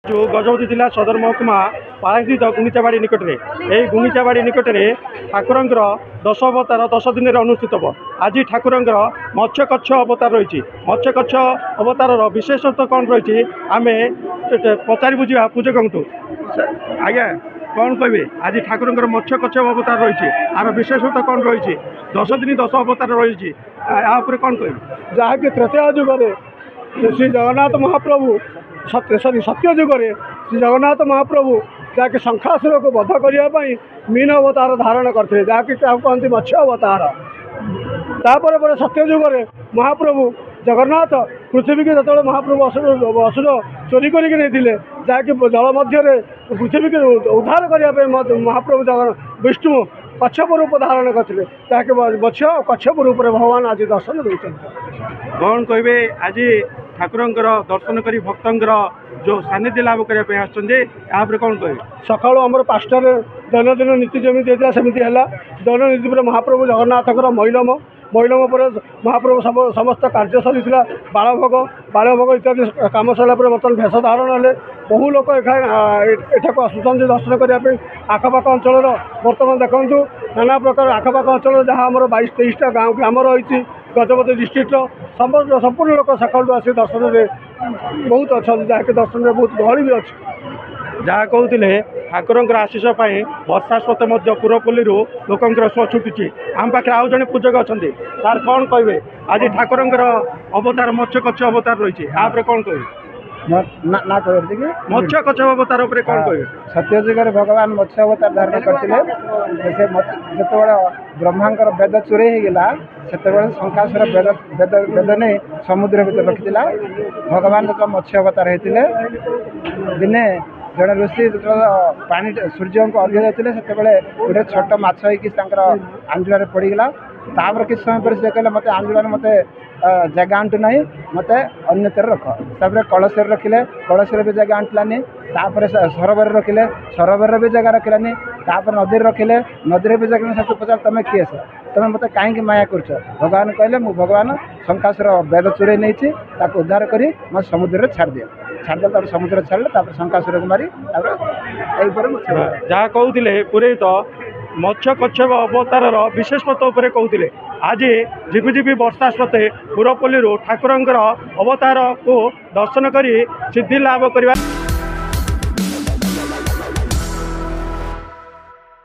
जो गजपति जिला सदर महकुमा पारादीप गुंडीचाबाड़ी निकट में यही गुंडीचाबाड़ी निकट में ठाकुर 10 अवतार 10 दिन में अनुष्ठित हम। आज ठाकुर मत्स्य कच्छ अवतार रही मत्स्य कच्छ अवतार विशेषत्व कौन रही आम पचारि बुझा पूजक आज्ञा कौन कहे आज ठाकुर मत्स्य कच्छ अवतार रही आर विशेषत्व कौन रही 10 दिन 10 अवतार रही कौन कह जहाँकि त्रेता जुग श्री जगन्नाथ महाप्रभु सत्य जुगे श्री जगन्नाथ महाप्रभु जहाँकि शंखासुर को बध करने मीन अवतार धारण करते जहाँकि कहते मत्स्य अवतार तापर पर सत्य जुगे महाप्रभु जगन्नाथ पृथ्वी की जो महाप्रभु असुर चोरी करके जहाँकि जल मध्य पृथ्वी की उद्धार करने महाप्रभु विष्णु कच्छप रूप धारण करते जहाँकि मत्स्य कच्छप रूप भगवान आज दर्शन देते कौन कहे आज ठाकुर दर्शन कर भक्तर जो सानिध्य लाभ करने आसपर कौन कहे सका आम 5टार दैनंदिन नीति जमी होता सेमती है दैननीति पर महाप्रभु जगन्नाथ मैलम मैलम पर महाप्रभु समस्त कार्य सरी बालभोग इत्यादि कम सरला बर्तमान भेष धारण है बहु लोक एठाक आसुँच दर्शन करने आखपाख अंचल बर्तमान देखूँ नाना प्रकार आखपाख अंचल जहाँ आम 22-23टा गाँव ग्राम रही गजपति डिस्ट्रिक्ट संपूर्ण लोक सका आस दर्शन में बहुत अच्छा जहाँकि दर्शन में बहुत गहली भी अच्छी जहाँ कहते ठाकुर आशीष वर्षा स्रोत पुरपल्ली लोकंर स्व छुटुची आम पाखे आउ जड़े पूजक अच्छा सार कौन कहे आज ठाकुर अवतार मत्स्य कच्छ अवतार रही कौन कहे ना कह मत्स्य कच्छ अवतार कौन कहे सत्य जुगर भगवान मत्स्य अवतार धारण करते जो ब्रह्मांकर वेद चोरी होगा से शंखासुर वेद वेद नहीं समुद्र भर रखी भगवान जो मत्स्य अवतार होते दिने जड़े ऋषि जो पानी सूर्य को अर्घ्य देते से गोटे छोट माछ आंजुला पड़गला तापर किस समय पर से कहले मत आंजुला मत जगह आंटू ना मत अन्यतर रख तापर कलश रखिले कलश भी जगह आंटलानी तापर सरोवर रखिले सरोवर भी जगह रखिलानी तापर नदी रखिले नदी भी जगह से पचार तुम किए तुम मत कहीं माया कर भगवान कहले मु भगवान शंखासुर वेद चोरी नहीं उद्धार करी मत समुद्र में छाड़ दिया समुद्र छाड़े शंखासुर को मारी जहाँ कहते पुरोहित मत्स्य कच्छ अवतार विशेषत्व कहते आज झिपिझिपि वर्षा स्रोते पुरपल्ली ठाकुर अवतार को दर्शन कर सिद्धि लाभ करने।